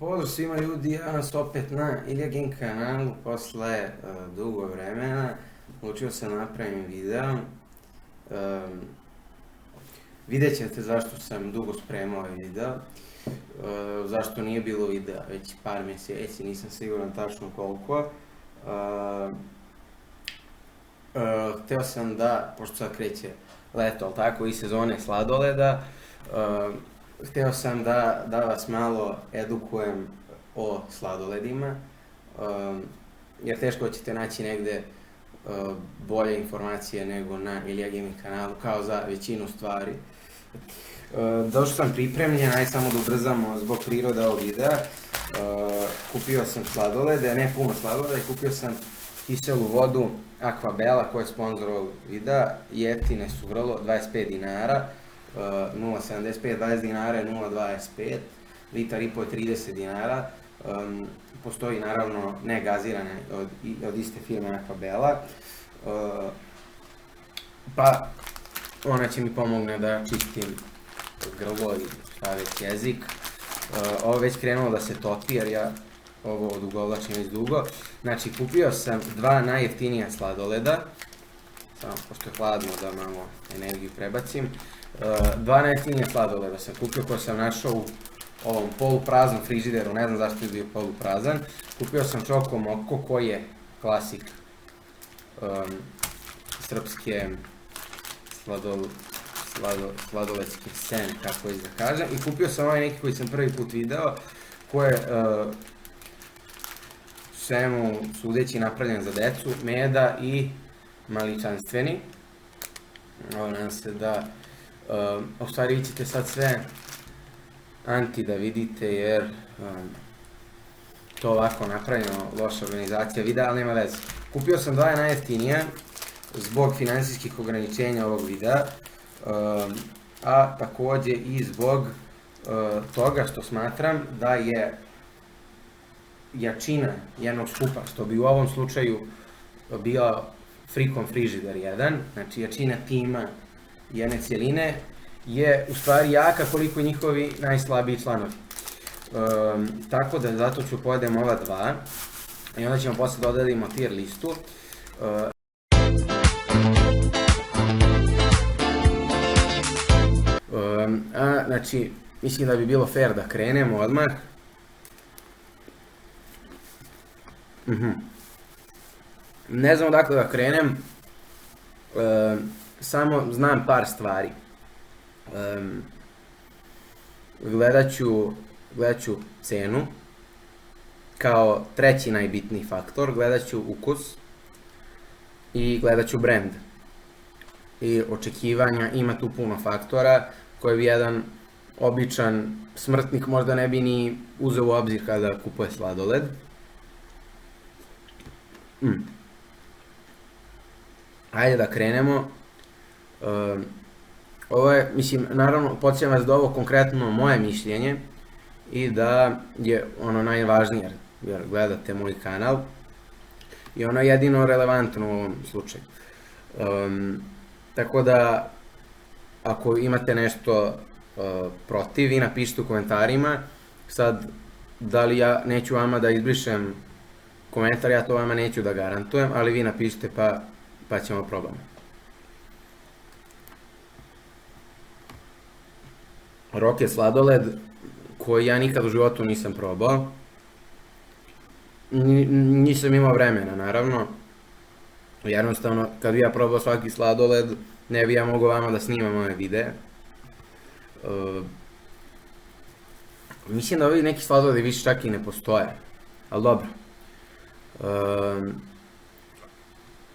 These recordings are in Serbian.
Pozdrav svima ljudi, ja nas opet na Ilja Game kanalu posle dugo vremena. Odlučio sam napravim video. Vidjet ćete zašto sam dugo spremao ovaj video. Zašto nije bilo videa već par mjeseci, nisam siguran tačno koliko. Hteo sam da, pošto sad kreće leto, ali tako i sezone sladoleda, hteo sam da vas malo edukujem o sladoledima, jer teško ćete naći negde bolje informacije nego na Ilja Gaming kanalu, kao za većinu stvari. Došao sam pripremljen, ajde samo da ubrzamo zbog prirode ovog videa. Kupio sam sladolede, ne puno sladoleda, kupio sam kiselu vodu Aquabela koja je sponsor ovog videa, jeftine su vrlo, 25 dinara, 0,75, 20 dinara je 0,25, litar i po je 30 dinara, postoji naravno ne gazirane od iste firme Aquabela, pa ona će mi pomogne da čistim grlo i šta već jezik. Ovo već krenulo da se topi jer ja ovo odugovlačim već dugo. Znači kupio sam dva najjeftinija sladoleda, samo pošto je hladno da malo energiju prebacim. Dva najjeftinija sladoleda sam kupio koje sam našao u ovom polupraznom frižideru, ne znam zašto je bio poluprazan. Kupio sam Čoko Moko koji je klasik srpske sladoledske scene, kako već da kažem. I kupio sam ovaj neki koji sam prvi put video, koji je svemu sudeći napravljen za decu, meda i maličanstveni. Ovo nadam se da, u stvari vi ćete sad sve anti da vidite jer to ovako napravljeno, loša organizacija videa, ali nema veze. Kupio sam dva najjeftinija zbog finansijskih ograničenja ovog videa, a takođe i zbog toga što smatram da je jačina jednog skupa, što bi u ovom slučaju bio Freecom Frižider 1, znači jačina tima jedne cijeline, je u stvari jaka koliko njihovi najslabiji članovi. Tako da zato ću pojedem ova dva i onda ćemo posle dodadimo tier listu. Znači, mislim da bi bilo fair da krenemo odmah. Ne znam odakle da krenem, samo znam par stvari. Gledat ću cenu kao treći najbitniji faktor, gledat ću ukus i gledat ću brand. I očekivanja, ima tu puno faktora koje bi jedan običan smrtnik možda ne bi ni uzeo u obzir kada kupuje sladoled. Ajde da krenemo. Ovo je, mislim, naravno, podsjećam vas da ovo konkretno moje mišljenje i da je ono najvažnije, jer gledate moj kanal i ono je jedino relevantno u ovom slučaju. Tako da, ako imate nešto protiv, vi napišite u komentarima. Sad, da li ja neću vama da izbrišem komentar, ja to vama neću da garantujem, ali vi napišite pa ćemo probamo. Rok je sladoled koji ja nikad u životu nisam probao. Nisam imao vremena, naravno. Jednostavno, kad bi ja probao svaki sladoled, ne bi ja mogao vama da snimam ove videe. Mislim da ovi neki sladoledi više čak i ne postoje, ali dobro.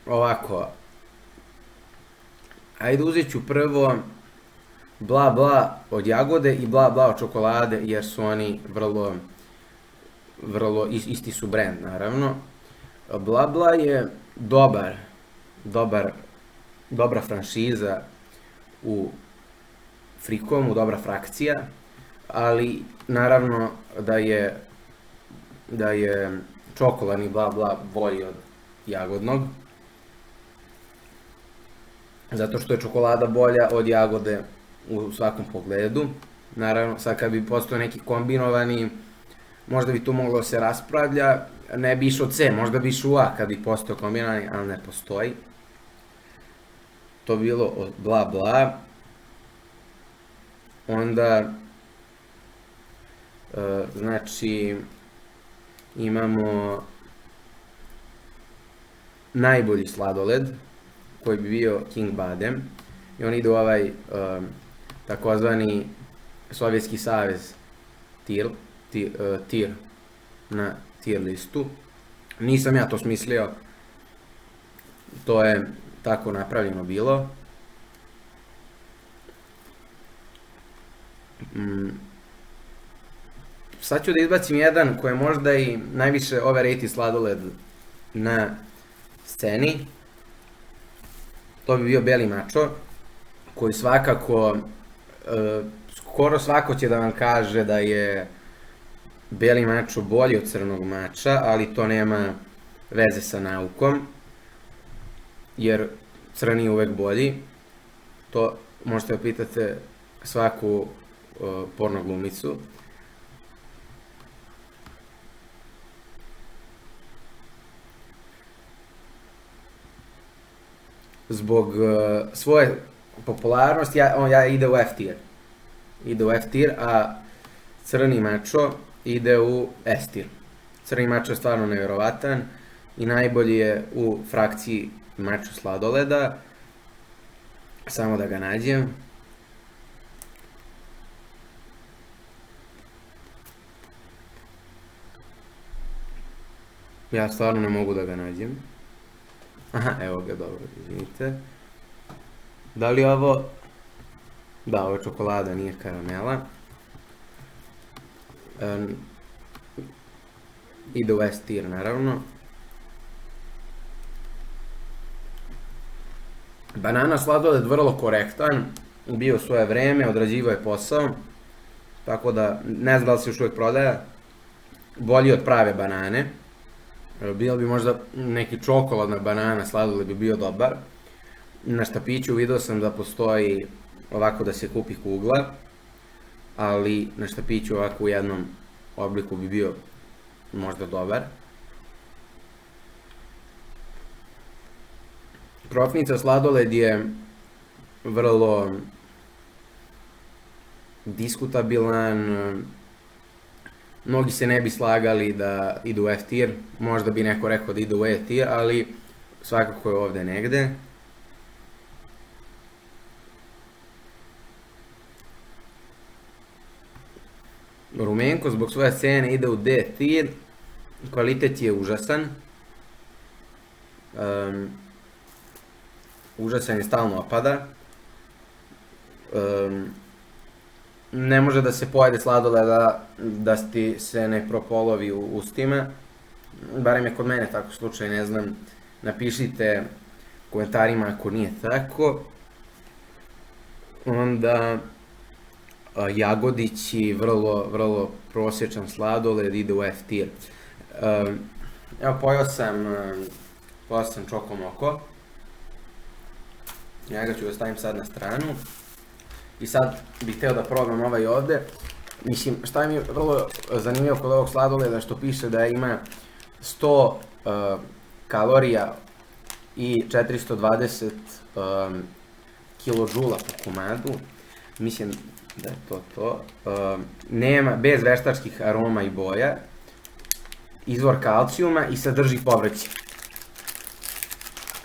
Ovako, ajde uzet ću prvo Bla Bla od jagode i Bla Bla od čokolade jer su oni vrlo isti su brand naravno. Bla Bla je dobra franšiza u Freecomu, dobra frakcija, ali naravno da je čokoladni Bla Bla bolji od jagodnog, zato što je čokolada bolja od jagode u svakom pogledu. Naravno, sad kad bi postao neki kombinovani možda bi tu moglo se raspravlja, ne bi išao C, možda bi išao A kad bi postao kombinani, ali ne postoji. To bi bilo od bla bla. Onda, znači, imamo najbolji sladoled, koji bi bio King Badem. I on ide u ovaj takozvani Sovjetski savez tir na tier listu. Nisam ja to smislio, to je tako napravljeno bilo. Sad ću da izbacim jedan koji je možda i najviše overrated sladoled na sceni. To bi bio Beli mačo, koji svakako, skoro svako će da vam kaže da je Beli mačo bolji od crnog mača, ali to nema veze sa naukom, jer crni je uvek bolji. To možete da pitate svaku porno glumicu. Zbog svoje popularnosti, ja ide u F tier. Ide u F tier, a crni mačo ide u S tier. Crni mačo je stvarno nevjerovatan i najbolji je u frakciji mačo sladoleda. Samo da ga nađem. Ja stvarno ne mogu da ga nađem. Aha, evo ga, dobro, izvinite. Da li ovo... Da, ovo je čokolada, nije karamela. Ide u S tier, naravno. Banana sladoled vrlo korektan, bio svoje vreme, odrađivao je posao. Tako da, ne znam da li se još uvijek prodaje. Bolji od prave banane. Bilo bi možda neki čokoladna banana sladoled bi bio dobar. Na štapiću vidio sam da postoji ovako da se kupi kugla, ali na štapiću ovako u jednom obliku bi bio možda dobar. Krofnica sladoled je vrlo diskutabilan. Mnogi se ne bi slagali da idu u F tier, možda bi neko rekao da ide u E tier, ali svakako je ovde negde. Rumenko zbog svoje cene ide u D tier, kvalitet je užasan. Užasan je, stalno opada. Ne može da se pojede sladoleda da ti se ne propolovi u ustima. Barem je kod mene tako slučaj, ne znam. Napišite u komentarima ako nije tako. Onda jagodići, vrlo prosječan sladoled, ide u F tier. Evo, pojao sam čokomoko. Njega ću da stavim sad na stranu. I sad bih hteo da probam ovaj ovde. Mislim, šta mi je vrlo zanimljivo kod ovog sladoleda, što piše da ima 100 kalorija i 420 kilodžula po komadu. Mislim da je to. Nema, bez veštačkih aroma i boja. Izvor kalcijuma i sadrži povrće.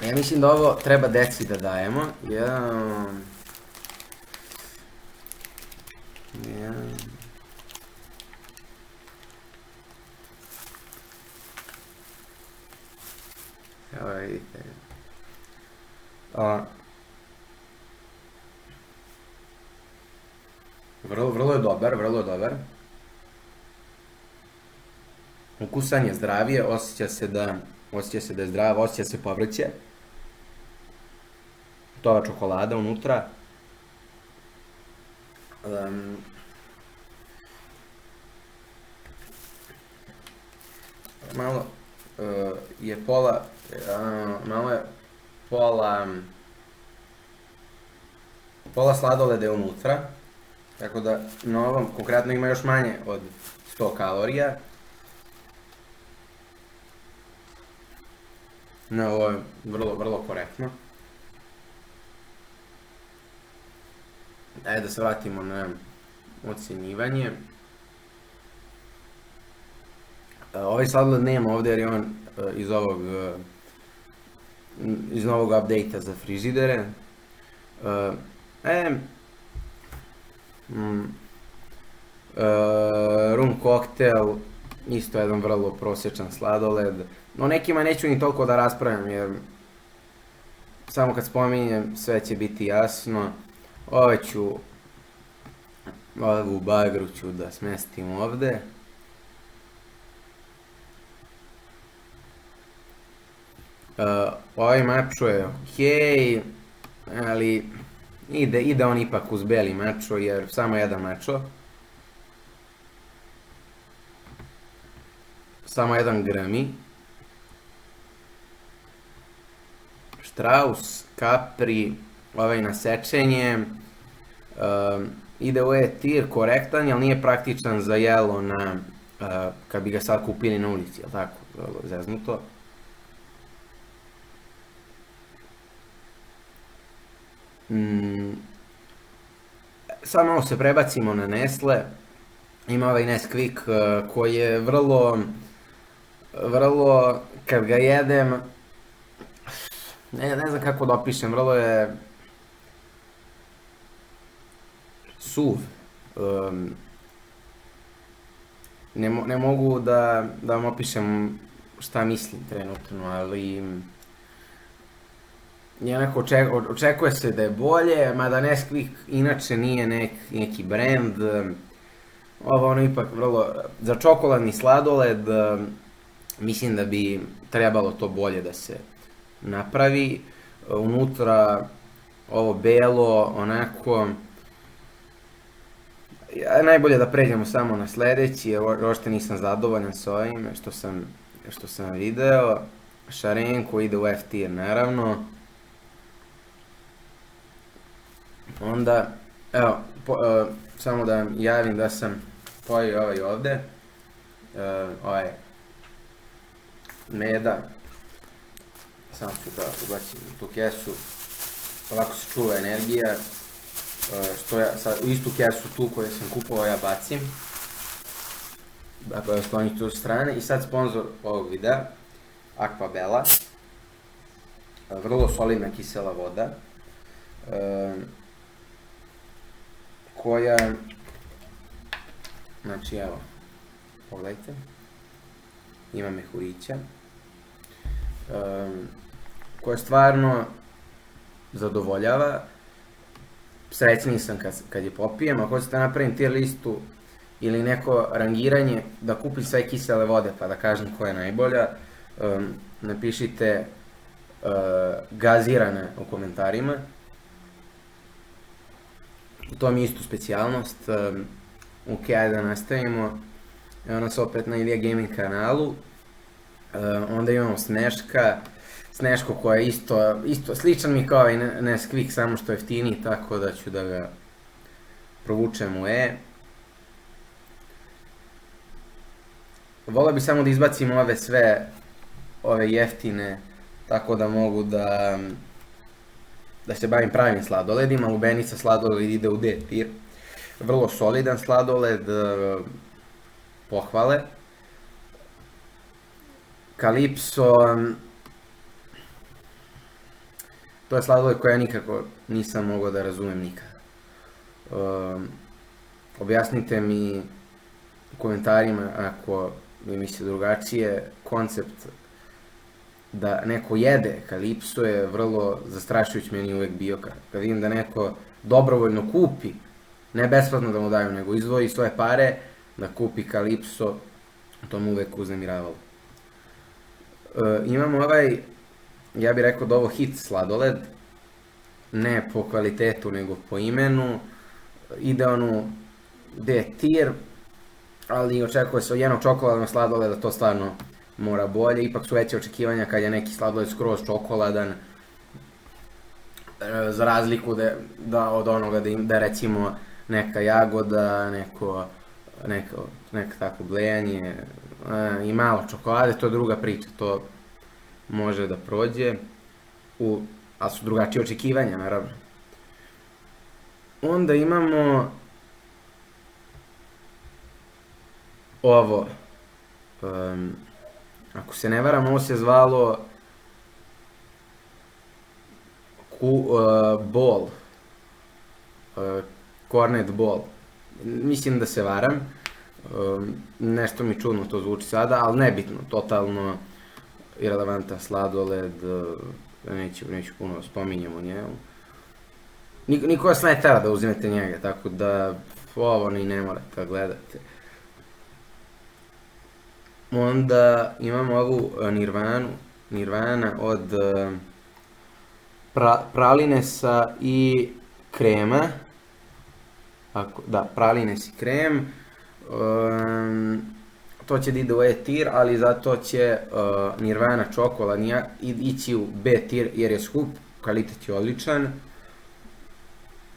Ja mislim da ovo treba deci da dajemo. Evo vidite. Vrlo je dobar. Ukusan je zdravije, osjeća se da je zdrav, osjeća se povrće. To je čokolada unutra. Malo je pola sladoleda je unutra, tako da na ovom konkretno ima još manje od 100 kalorija, Ne, ovo je vrlo korektno. Ajde da se vratimo na ocjenjivanje. Ovaj sladoled nema ovdje jer je on iz novog update-a za frižidere. Rum koktel, isto jedan vrlo prosječan sladoled. No nekima neću ni toliko da raspravljam jer samo kad spominjem sve će biti jasno. Ovu bagru ću da smestim ovdje. Ovaj mačo je okej, ali ide on ipak uz beli mačo jer samo jedan mačo. Samo jedan Grammy. Strauss, Capri, ovaj na sečenje. Ide u E-tier, korektan, ali nije praktičan za jelo na, kad bi ga sad kupili na ulici, jel tako, zeznuto. Sad malo se prebacimo na Nestle. Ima ovaj Nesquik koji je vrlo, kad ga jedem, ne znam kako da opišem, vrlo je suv. Ne mogu da vam opišem šta mislim trenutno, ali očekuje se da je bolje, mada Nesquik inače nije neki brand. Ovo ono ipak vrlo, za čokoladni sladoled, mislim da bi trebalo to bolje da se napravi. Unutra ovo belo, onako, najbolje da pređemo samo na sljedeći, jer uopšte nisam zadovoljan s ovim što sam video. Šarenko ide u F-tier naravno. Onda, evo, samo da vam javim da sam pojio ovaj ovdje, ovaj meda, samo ću da ubacim u tu kesu, ovako se čuva energija, što ja sad u istu kesu tu koju sam kupovao ja bacim, dakle skloniti tu strane. I sad sponzor ovog videa, Aquabella, vrlo solidna kisela voda, koja, znači evo, pogledajte, ima mehurića, koja stvarno zadovoljava. Srećniji sam kad je popijem. Ako hoćete napravim tier listu ili neko rangiranje, da kupim sve kisele vode pa da kažem koja je najbolja, napišite gazirane u komentarima. To mi je isto specijalnost. Ok, ajde da nastavimo. Evo nas opet na Ilija Gaming kanalu. Onda imamo Sneško koja je isto sličan mi kao i Nesquik, samo što je jeftiniji, tako da ću da ga provučem u E. Volio bi samo da izbacim ove jeftine, tako da mogu da se bavim pravim sladoledima. Lubenica sladoled ide u D tier. Vrlo solidan sladoled, pohvale. Calypso, to je sladoled koji ja nikako nisam mogao da razumem nikada. Objasnite mi u komentarima ako mi misli drugačije. Koncept da neko jede Calypso je vrlo zastrašujuć meni uvek bio. Kad vidim da neko dobrovoljno kupi, ne besplatno da mu daju, nego izdvoji svoje pare da kupi Calypso, to mu uvek uznemiravalo. Imamo ovaj, ja bih rekao da ovo hit sladoled, ne po kvalitetu nego po imenu, ide on u D tier, ali očekuje se od jednog čokoladnog sladoleda, to stvarno mora bolje. Ipak su veće očekivanja kad je neki sladoled skroz čokoladan, za razliku od onoga da recimo neka jagoda, neko tako blejanje i malo čokolade, to je druga priča, to može da prođe, ali su drugačije očekivanja, naravno. Onda imamo ovo, ako se ne varam, ovo se zvalo ball, cornet ball. Mislim da se varam, nešto mi čudno to zvuči sada, ali nebitno, totalno irelevantan sladoled, neću puno spominjamo njemu. Niko vas ne tera da uzimete njega, tako da ovo ni ne morate da gledate. Onda imamo ovu Nirvana od pralinesa i krema. Da, pralines i krem. To će da ide u E tir, ali zato će Nirvana čokoladnija ići u B tir jer je skup, kvalitet je odličan.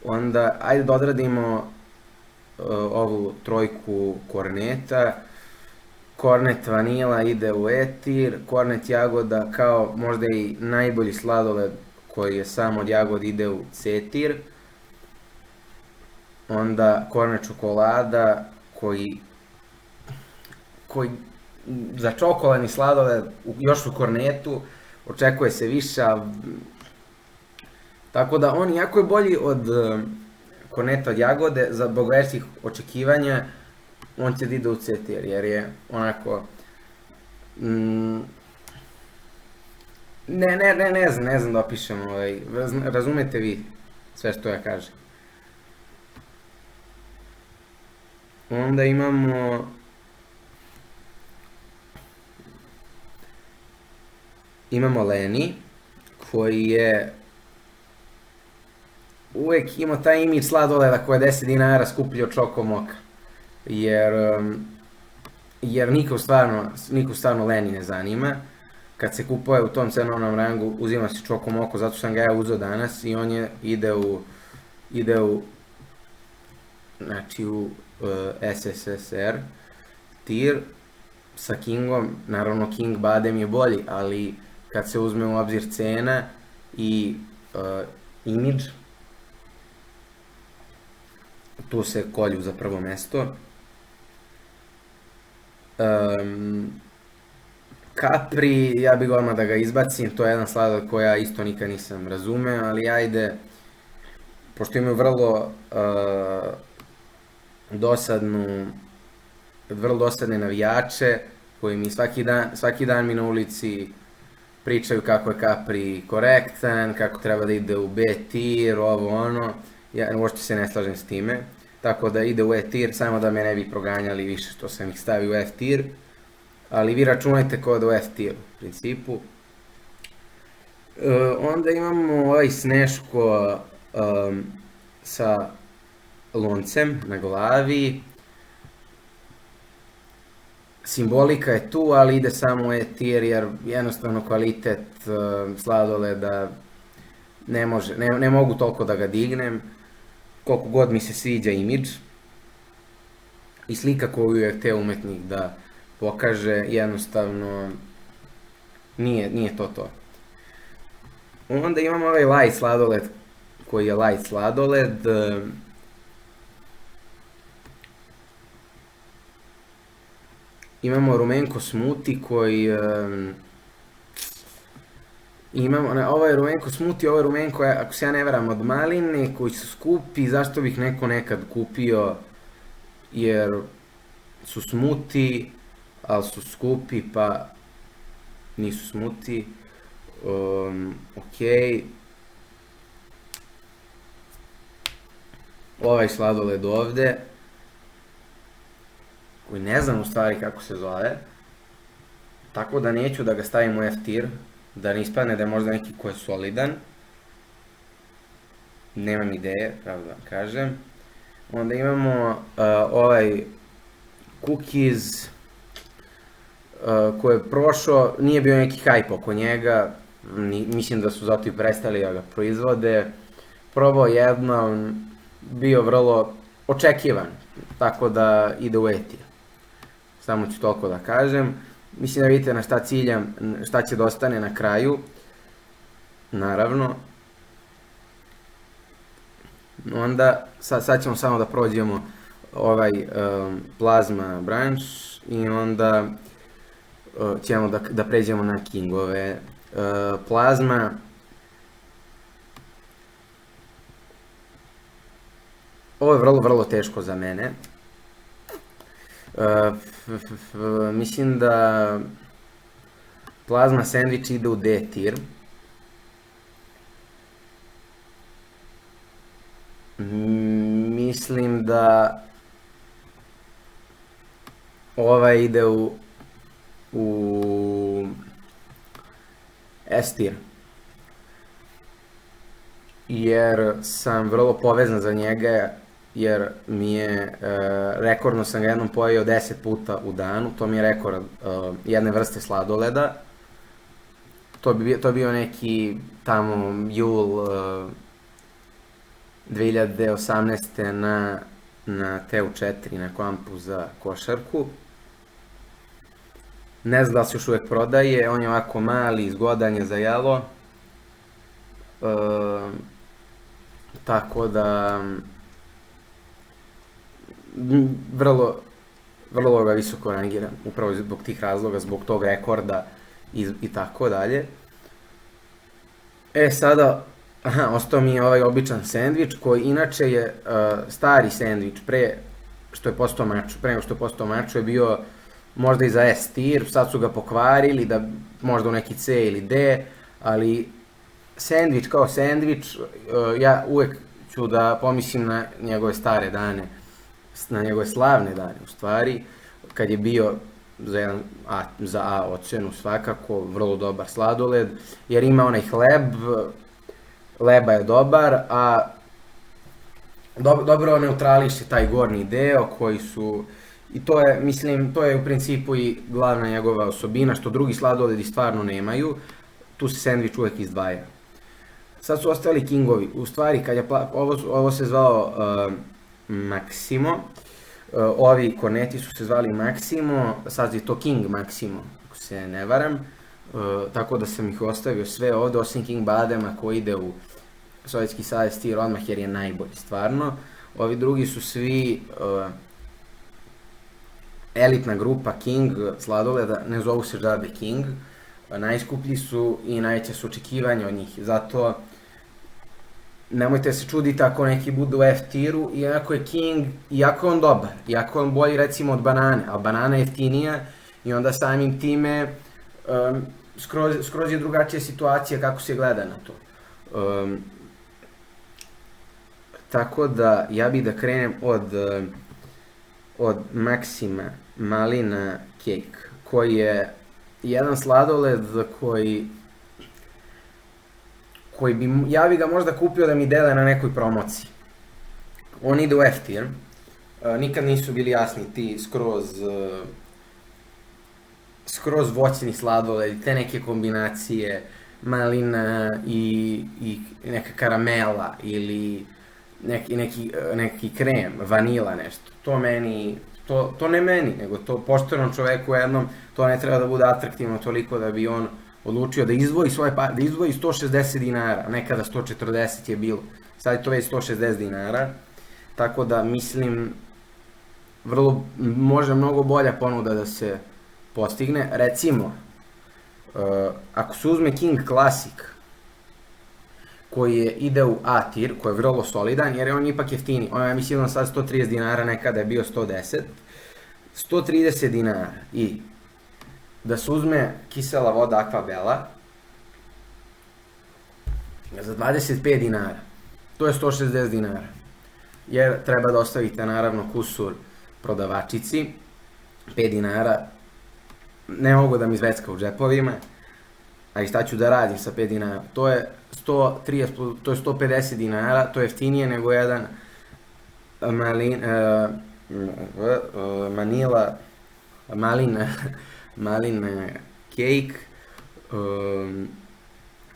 Onda, ajde da odradimo ovu trojku korneta. Kornet vanila ide u E tir, kornet jagoda kao možda i najbolji sladoled koji je sam od jagod ide u C tir. Onda kornet čokolada koji za čokoladni sladoled još u kornetu očekuje se više, tako da on jako je bolji od korneta od jagode, zbog većih očekivanja on će da ide u C tir jer je onako ne znam da opišem, razumete vi sve što ja kažem. Onda imamo Leni, koji je uvek imao taj imidž sladoleda koji je 10 dinara skuplji od Čoko Moka. Jer niko stvarno Leni ne zanima. Kad se kupuje u tom cenovnom rangu, uzima se Čoko Moko, zato sam ga ja uzeo danas i on ide u SSSR tir sa Kingom. Naravno King Badem je bolji, ali kad se uzme u obzir cena i imidž, tu se kolju za prvo mesto. Capri, ja bih odmah da ga izbacim, to je jedan sladoled koji ja isto nikad nisam razumeo, ali ajde, pošto imaju vrlo dosadne navijače koji mi svaki dan mi na ulici pričaju kako je Capri korektan, kako treba da ide u B tir, ovo ono, ja uopšte se ne slažem s time, tako da ide u E tir, samo da me ne bi proganjali više što sam ih stavio u F tir, ali vi računajte kao da u F tir u principu. Onda imamo ovaj Sneško sa loncem na glavi. Simbolika je tu, ali ide samo u E tir jer jednostavno kvalitet sladoleda ne mogu toliko da ga dignem, koliko god mi se sviđa imidž i slika koju je hteo umetnik da pokaže, jednostavno nije to. Onda imamo ovaj light sladoled koji je light sladoled. Imamo rumenko smoothie koji ovo je rumenko smoothie, ovo je rumenko, ako se ja ne varam, od maline, koji su skupi. Zašto bih neko nekad kupio? Jer su smoothie, ali su skupi, pa nisu smoothie. Ok. Ovaj sladoled ovde, koji ne znam u stvari kako se zove, tako da neću da ga stavim u F tir, da ne ispadne da je možda neki ko je solidan. Nemam ideje, pravo da vam kažem. Onda imamo ovaj cookies koji je prošao, nije bio neki hype oko njega, mislim da su zato i prestali da ga proizvode. Probao jednom, bio vrlo očekivan, tako da ide u E tir. Samo ću toliko da kažem. Mislim da vidite na šta ciljam, šta će da ostane na kraju, naravno. Onda, sad ćemo samo da prođemo ovaj plazma branch i onda ćemo da pređemo na kingove. Plazma, ovo je vrlo, vrlo teško za mene. Mislim da plazma sandvič ide u D tier. Mislim da ovaj ide u S tier. Jer sam vrlo povezan za njega, jer mi je, rekordno sam ga jednom pojeo 10 puta u danu, to mi je rekord jedne vrste sladoleda. To je bio neki tamo jul 2018. na TU4 na kampu za košarku. Ne znam da se još uvijek prodaje, on je ovako mali, zgodan je za jelo. Tako da vrlo ga visoko rangiram, upravo zbog tih razloga, zbog tog rekorda i tako dalje. Sada, ostao mi je ovaj običan sandvič, koji inače je stari sandvič, pre nego što je postao mačo je bio možda i za S tier, sad su ga pokvarili, da možda u neki C ili D, ali sandvič kao sandvič, ja uvek ću da pomislim na njegove stare dane, na njegove slavne dane u stvari, kad je bio za A ocenu svakako, vrlo dobar sladoled, jer ima onaj hleb, leba je dobar, a dobro neutrališe taj gornji deo koji su, i to je, mislim, to je u principu i glavna njegova osobina, što drugi sladoledi stvarno nemaju, tu se sandvič uvek izdvaja. Sad su ostali kingovi, u stvari kad je, ovo se zvao Maximo, ovi korneti su se zvali Maximo, sad je to King Maximo, ako se ne varam, tako da sam ih ostavio sve ovde, osim King Badema koji ide u Sovjetski savez tier odmah jer je najbolji stvarno. Ovi drugi su svi elitna grupa King sladoleda, ne zovu se džabe King, najskuplji su i najveća su očekivanja od njih, zato nemojte se čuditi ako neki budu u F tieru, iako je King, iako je on dobar, iako je on bolji recimo od banane, a banana je jeftinija i onda samim time skroz je drugačija situacija kako se gleda na to. Tako da ja bih da krenem od Maxima Malina Cake, koji je jedan sladoled ja bi ga možda kupio da mi dele na nekoj promociji. On ide u F tier, nikad nisu bili jasni ti skroz voćni sladoledi, te neke kombinacije malina i neka karamela ili neki krem, vanila nešto. To ne meni, nego to poštenom čoveku jednom, to ne treba da bude atraktivno toliko da bi on odlučio da izdvoji da izdvoji 160 dinara, nekada 140 je bilo, sad je to već 160 dinara, tako da mislim, može mnogo bolja ponuda da se postigne. Recimo, ako se uzme King Classic, koji ide u A tier, koji je vrlo solidan, jer je on ipak jeftini, on je mislim sad 130 dinara, nekada je bio 110, 130 dinara i da se uzme kisela voda Aquabella za 25 dinara, to je 160 dinara, jer treba da ostavite naravno kusur prodavačici, 5 dinara, ne mogu da mi zvecka u džepovima, a i šta ću da radim sa 5 dinara, to je 150 dinara, to je jeftinije nego jedan malin cake,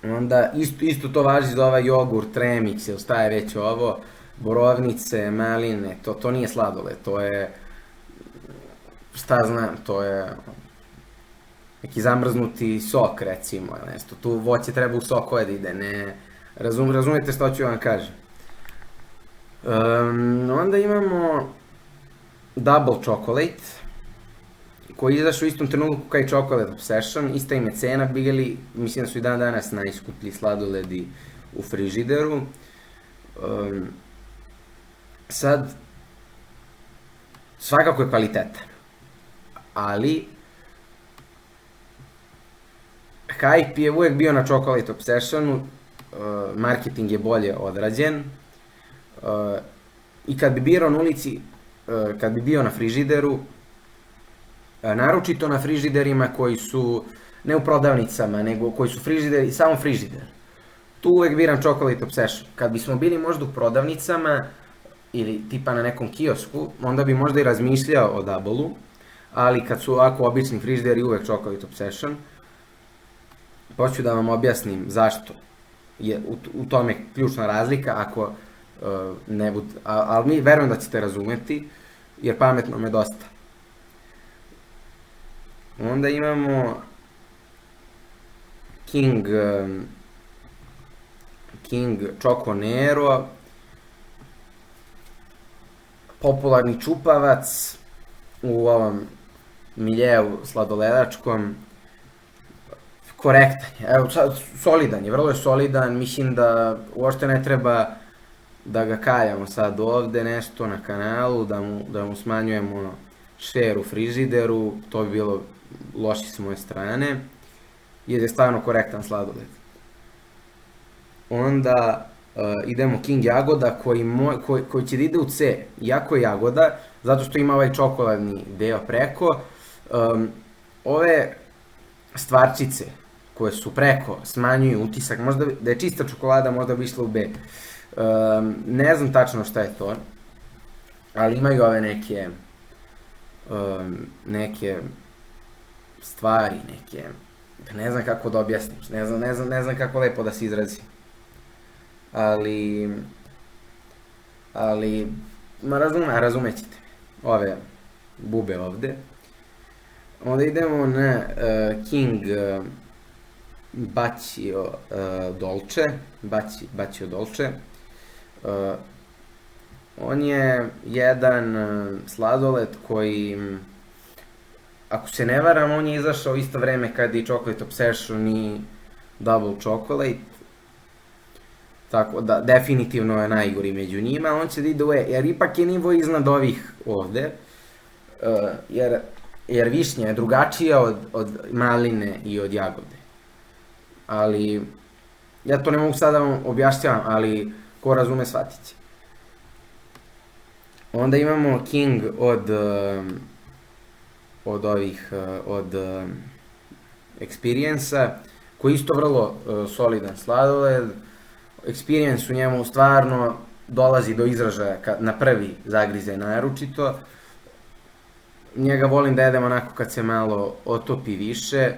onda isto to važi za ovaj jogurt, remix ili šta je već ovo, borovnice, maline, to nije sladoled, to je, šta znam, to je neki zamrznuti sok recimo, nešto. Tu voće treba u sokove da ide, ne... Razumijete što ću vam kažem. Onda imamo Double Chocolate, koji je izašao u istom trenutku kao i Chocolate Obsession, ista im je cena bili, mislim da su i dan danas najskuplji sladoledi u frižideru. Sad, svakako je kvalitetan, ali hype je uvijek bio na Chocolate Obsessionu, marketing je bolje odrađen i kad bi birao na ulici, kad bi bio na frižideru, naročito na frižiderima koji su, ne u prodavnicama, nego koji su frižideri, samo frižider, tu uvijek biram Chocolate Obsession. Kad bismo bili možda u prodavnicama ili tipa na nekom kiosku, onda bi možda i razmišljao o Double-u, ali kad su ovako obični frižideri, uvijek Chocolate Obsession. Hoću da vam objasnim zašto je u tome ključna razlika, ako ne bude, ali mi verujem da ćete razumeti, jer pametno me dosta. Onda imamo King Choco Nero, popularni čupavac u ovom miljeu sladoledačkom, korektan je, evo, solidan je, vrlo je solidan, mislim da uopšte ne treba da ga kaljamo sad ovde nešto na kanalu, da mu smanjujemo share u frižideru, to bi bilo loše s moje strane, jer je stvarno korektan sladoled. Onda idemo King Jagoda koji će da ide u C, iako je jagoda, zato što ima ovaj čokoladni deo preko. Ove stvarčice koje su preko smanjuju utisak, možda da je čista čokolada možda bi išla u B. Ne znam tačno šta je to, ali imaju ove neke stvari, ne znam kako da objasnim, ne znam kako lepo da se izrazim. Ali, razumećete ove bube ovde. Onda idemo na King Bacio Dolce. On je jedan sladoled koji, ako se ne varam, on je izašao isto vreme kad i Chocolate Obsession i Double Chocolate. Tako da, definitivno je najgori među njima, on će da ide u E, jer ipak je nivo iznad ovih ovde, jer višnja je drugačija od maline i od jagode. Ali, ja to ne mogu sada da vam objašnjavam, ali ko razume shvatit će. Onda imamo King od Experience-a, koji je isto vrlo solidan sladoled. Experience u njemu stvarno dolazi do izražaja na prvi zagrizaj naročito. Njega volim da jedem onako kad se malo otopi više,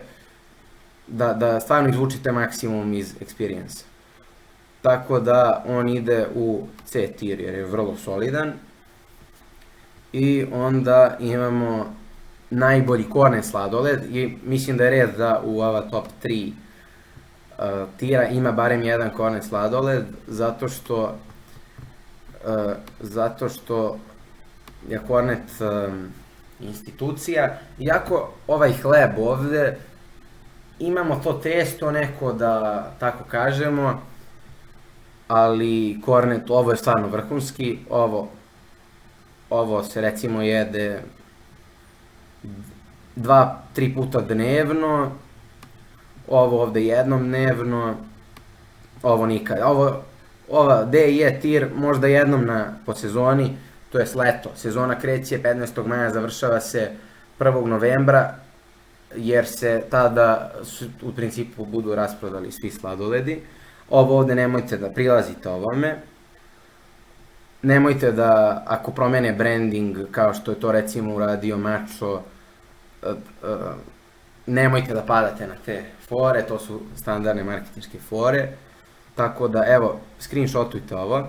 da stvarno izvučite maksimum iz Experience. Tako da on ide u C tier jer je vrlo solidan. I onda imamo najbolji kornet sladoled i mislim da je red da u ova top 3 tira ima barem jedan kornet sladoled, zato što je kornet institucija. Iako ovaj hleb ovde, imamo to testo neko da tako kažemo, ali kornet, ovo je stvarno vrhunski, ovo se recimo jede 2-3 puta dnevno, ovo ovde jednom dnevno, ovo nikad. Ova D i E tir možda jednom po sezoni, to je leto. Sezona kreće 15. maja, završava se 1. novembra, jer se tada u principu budu rasprodali svi sladoledi. Ovo ovde nemojte da prilazite ovome. Nemojte da, ako promene branding, kao što je to recimo uradio Macho, nemojte da padate na te fore, to su standardne marketinške fore. Tako da, evo, screenshotujte ovo.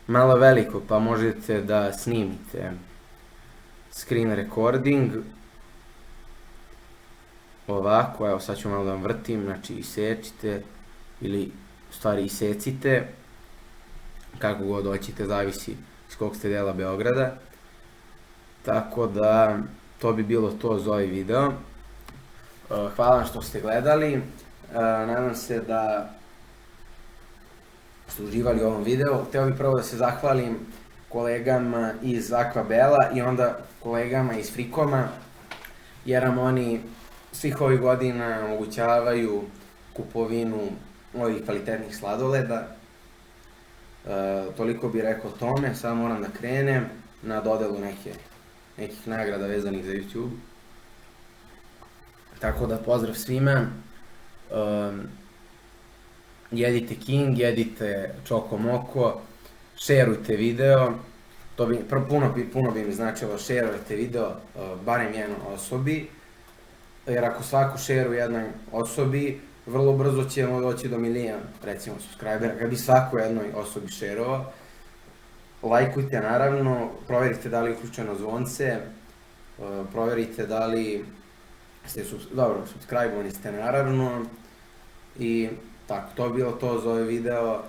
Malo veliko, pa možete da snimite screen recording. ovako, evo sad ću malo da vam vrtim, znači isečite ili u stvari isecite, kako god hoćete, zavisi iz kog ste dela Beograda. Tako da, to bi bilo to za ovaj video. Hvala vam što ste gledali, nadam se da ste uživali u ovom videu. Hteo bih prvo da se zahvalim kolegama iz Aquabela i onda kolegama iz Frikoma, jer nam oni svih ovih godina omogućavaju kupovinu ovih kvalitetnih sladoleda. Toliko bih rekao o tome, sad moram da krenem na dodelu nekih nagrada vezanih za YouTube. Tako da pozdrav svima, jedite King, jedite Čoko Moko, šerujte video, to bi, puno bi mi značilo šerujte video barem jednoj osobi, jer ako svako šeruje jednoj osobi, vrlo brzo ćemo doći do 1.000.000, recimo, subscribera, kad bi svako jednoj osobi šerovao. Lajkujte naravno, proverite da li je uključeno zvonce, proverite da li ste, subscribe-ovani ste naravno, i tako, to je bilo to za ovaj video.